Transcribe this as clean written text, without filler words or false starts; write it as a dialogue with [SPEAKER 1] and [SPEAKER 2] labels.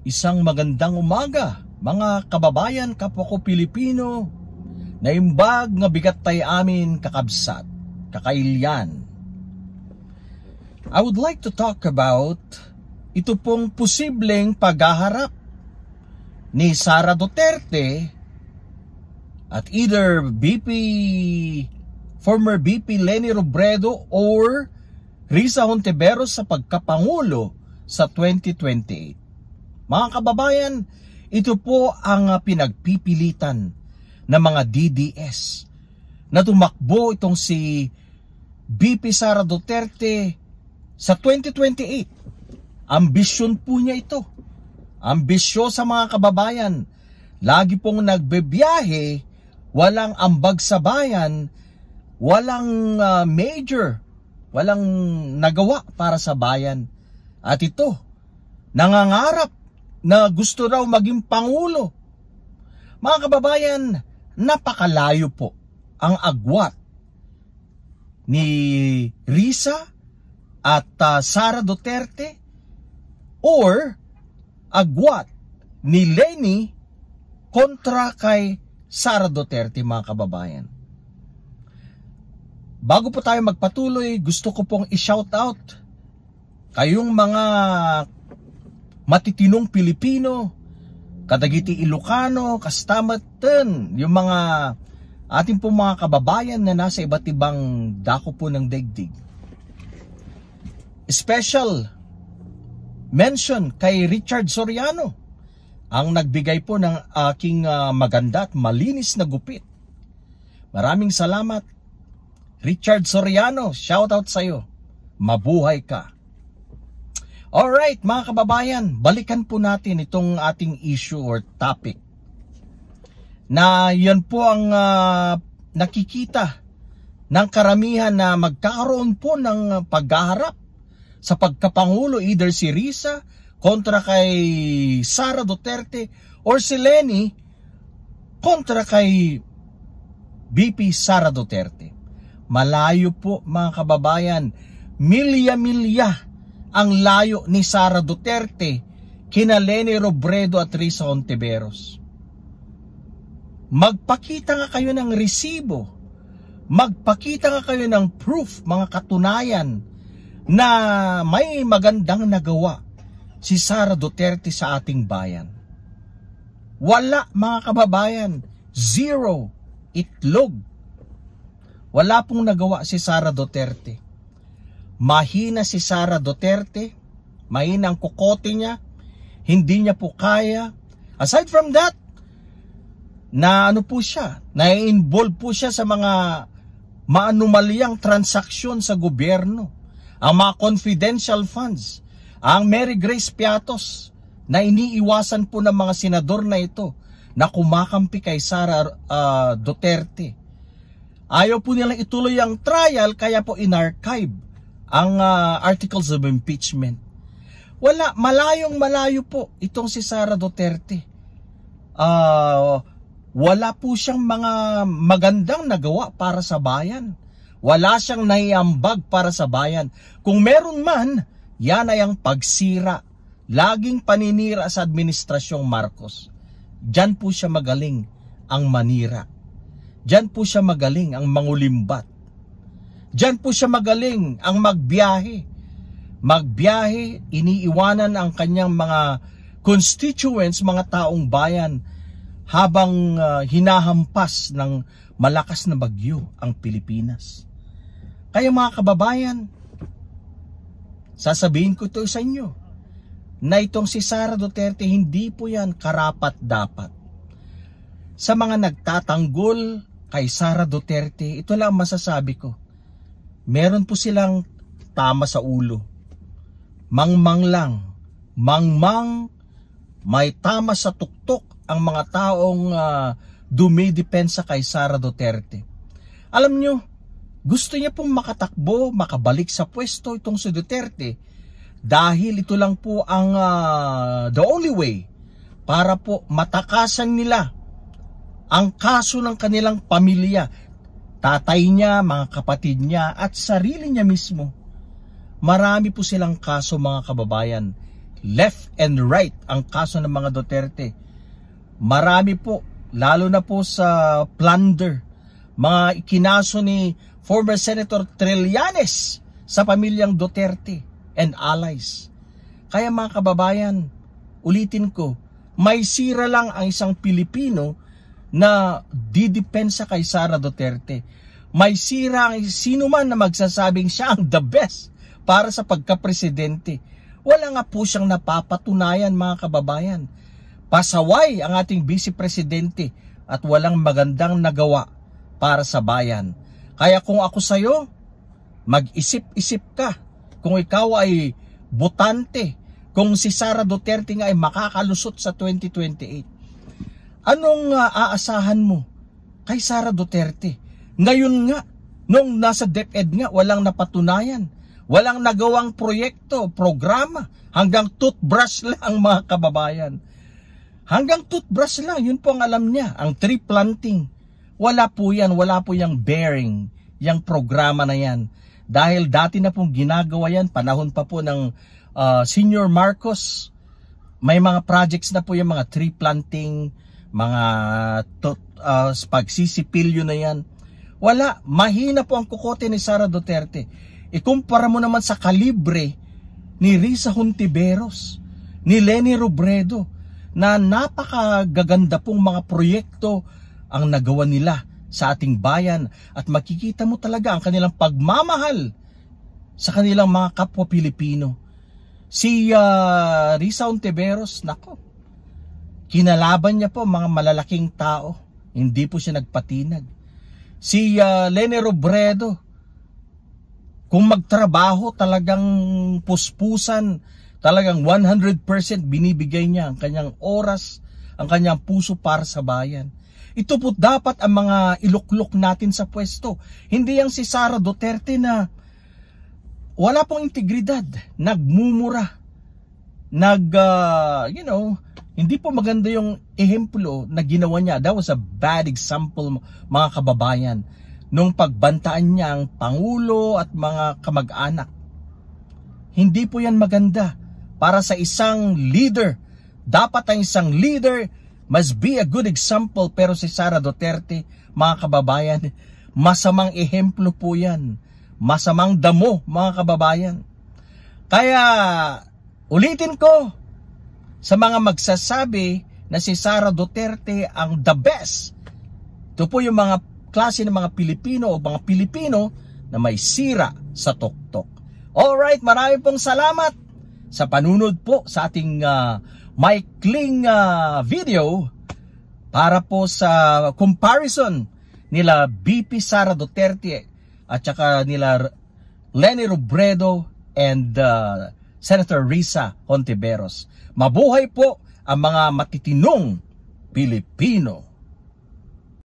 [SPEAKER 1] Isang magandang umaga, mga kababayan, kapwa ko Pilipino, na imbag nga bigat tay amin kakabsat, kakailyan. I would like to talk about ito pong posibleng paghaharap ni Sara Duterte at either former VP Leni Robredo or Risa Hontiveros sa pagkapangulo sa 2028. Mga kababayan, ito po ang pinagpipilitan ng mga DDS na tumakbo itong si VP Sara Duterte sa 2028. Ambisyon po niya ito. Ambisyosa mga kababayan. Lagi pong nagbebiyahe, walang ambag sa bayan, walang major, walang nagawa para sa bayan. At ito, nangangarap na gusto raw maging pangulo. Mga kababayan, napakalayo po ang agwat ni Risa at Sara Duterte or agwat ni Leni kontra kay Sara Duterte, mga kababayan. Bago po tayo magpatuloy, gusto ko pong i-shout out kayong mga matitinong Pilipino, kadagiti Ilocano, kastamatan, yung mga ating pong mga kababayan na nasa iba't ibang dako po ng daigdig. Special mention kay Richard Soriano, ang nagbigay po ng aking maganda at malinis na gupit. Maraming salamat, Richard Soriano, shout out sa'yo. Mabuhay ka. Alright mga kababayan, balikan po natin itong ating issue or topic. Na yan po ang nakikita ng karamihan na magkakaroon po ng paghaharap sa pagkapangulo, either si Risa kontra kay Sara Duterte or si Leni kontra kay VP Sara Duterte. Malayo po mga kababayan, milya-milya ang layo ni Sara Duterte kina Leni Robredo at Risa Hontiveros. Magpakita nga kayo ng resibo, magpakita nga kayo ng proof, mga katunayan na may magandang nagawa si Sara Duterte sa ating bayan. Wala mga kababayan, zero, itlog. Wala pong nagawa si Sara Duterte. Mahina si Sara Duterte, mahina ang kukote niya, hindi niya po kaya. Aside from that, na ano po siya, na-involve po siya sa mga maanumalyang transaksyon sa gobyerno, ang mga confidential funds, ang Mary Grace Piatos na iniiwasan po ng mga senador na ito na kumakampi kay Sara Duterte. Ayaw po nilang ituloy ang trial, kaya po in-archive ang articles of impeachment. Wala, malayo po itong si Sara Duterte. Wala po siyang mga magandang nagawa para sa bayan. Wala siyang naiambag para sa bayan. Kung meron man, yan ay ang pagsira, laging paninira sa administrasyong Marcos. Diyan po siya magaling ang manira. Diyan po siya magaling ang mangulimbat. Diyan po siya magaling ang magbiyahe. Magbiyahe, iniiwanan ang kanyang mga constituents, mga taong bayan, habang hinahampas ng malakas na bagyo ang Pilipinas. Kaya mga kababayan, sasabihin ko ito sa inyo, na itong si Sara Duterte, hindi po yan karapat-dapat. Sa mga nagtatanggol kay Sara Duterte, ito lang masasabi ko. Meron po silang tama sa ulo. Mangmang lang. Mangmang, may tama sa tuktok ang mga taong dumidepensa kay Sara Duterte. Alam nyo, gusto niya pong makatakbo, makabalik sa pwesto itong si Duterte dahil ito lang po ang the only way para po matakasan nila ang kaso ng kanilang pamilya. Tatay niya, mga kapatid niya, at sarili niya mismo. Marami po silang kaso mga kababayan. left and right ang kaso ng mga Duterte. Marami po, lalo na po sa plunder, mga ikinaso ni former Senator Trillanes sa pamilyang Duterte and allies. Kaya mga kababayan, ulitin ko, may sira lang ang isang Pilipino na didepensa kay Sara Duterte. May sira ang sino man na magsasabing siya ang the best para sa pagkapresidente. Wala nga po siyang napapatunayan mga kababayan. Pasaway ang ating vice presidente at walang magandang nagawa para sa bayan. Kaya kung ako sa'yo, mag-isip-isip ka kung ikaw ay botante, kung si Sara Duterte nga ay makakalusot sa 2028. Anong aasahan mo kay Sara Duterte? Ngayon nga, nung nasa DepEd nga, walang napatunayan. Walang nagawang proyekto, programa. Hanggang toothbrush lang mga kababayan. Hanggang toothbrush lang, yun po ang alam niya. Ang tree planting. Wala po yan, wala po yung bearing, yung programa na yan. Dahil dati na pong ginagawa yan, panahon pa po ng Senior Marcos. May mga projects na po yung mga tree planting, mga pagsisipilyo na yan. Wala, mahina po ang kukote ni Sara Duterte. Ikumpara mo naman sa kalibre ni Risa Hontiveros, ni Leni Robredo, na napakagaganda pong mga proyekto ang nagawa nila sa ating bayan. At makikita mo talaga ang kanilang pagmamahal sa kanilang mga kapwa Pilipino. Si Risa Hontiveros, nako, kinalaban niya po mga malalaking tao. Hindi po siya nagpatinag. Si Leni Robredo, kung magtrabaho talagang puspusan, talagang 100% binibigay niya ang kanyang oras, ang kanyang puso para sa bayan. Ito po dapat ang mga iluklok natin sa pwesto. Hindi yang si Sara Duterte na wala pong integridad, nagmumura, hindi po maganda yung ehemplo na ginawa niya. That was a bad example mga kababayan. Nung pagbantaan niya ang Pangulo at mga kamag-anak. Hindi po yan maganda para sa isang leader. Dapat ang isang leader must be a good example. Pero si Sara Duterte, mga kababayan, masamang ehemplo po yan. Masamang damo mga kababayan. Kaya ulitin ko, sa mga magsasabi na si Sara Duterte ang the best, ito po yung mga klase ng mga Pilipino o mga Pilipino na may sira sa tuktok. Alright, marami pong salamat sa panunod po sa ating maikling video para po sa comparison nila BP Sara Duterte at saka nila Leni Robredo and Senator Risa Hontiveros. Mabuhay po ang mga matitinong Pilipino.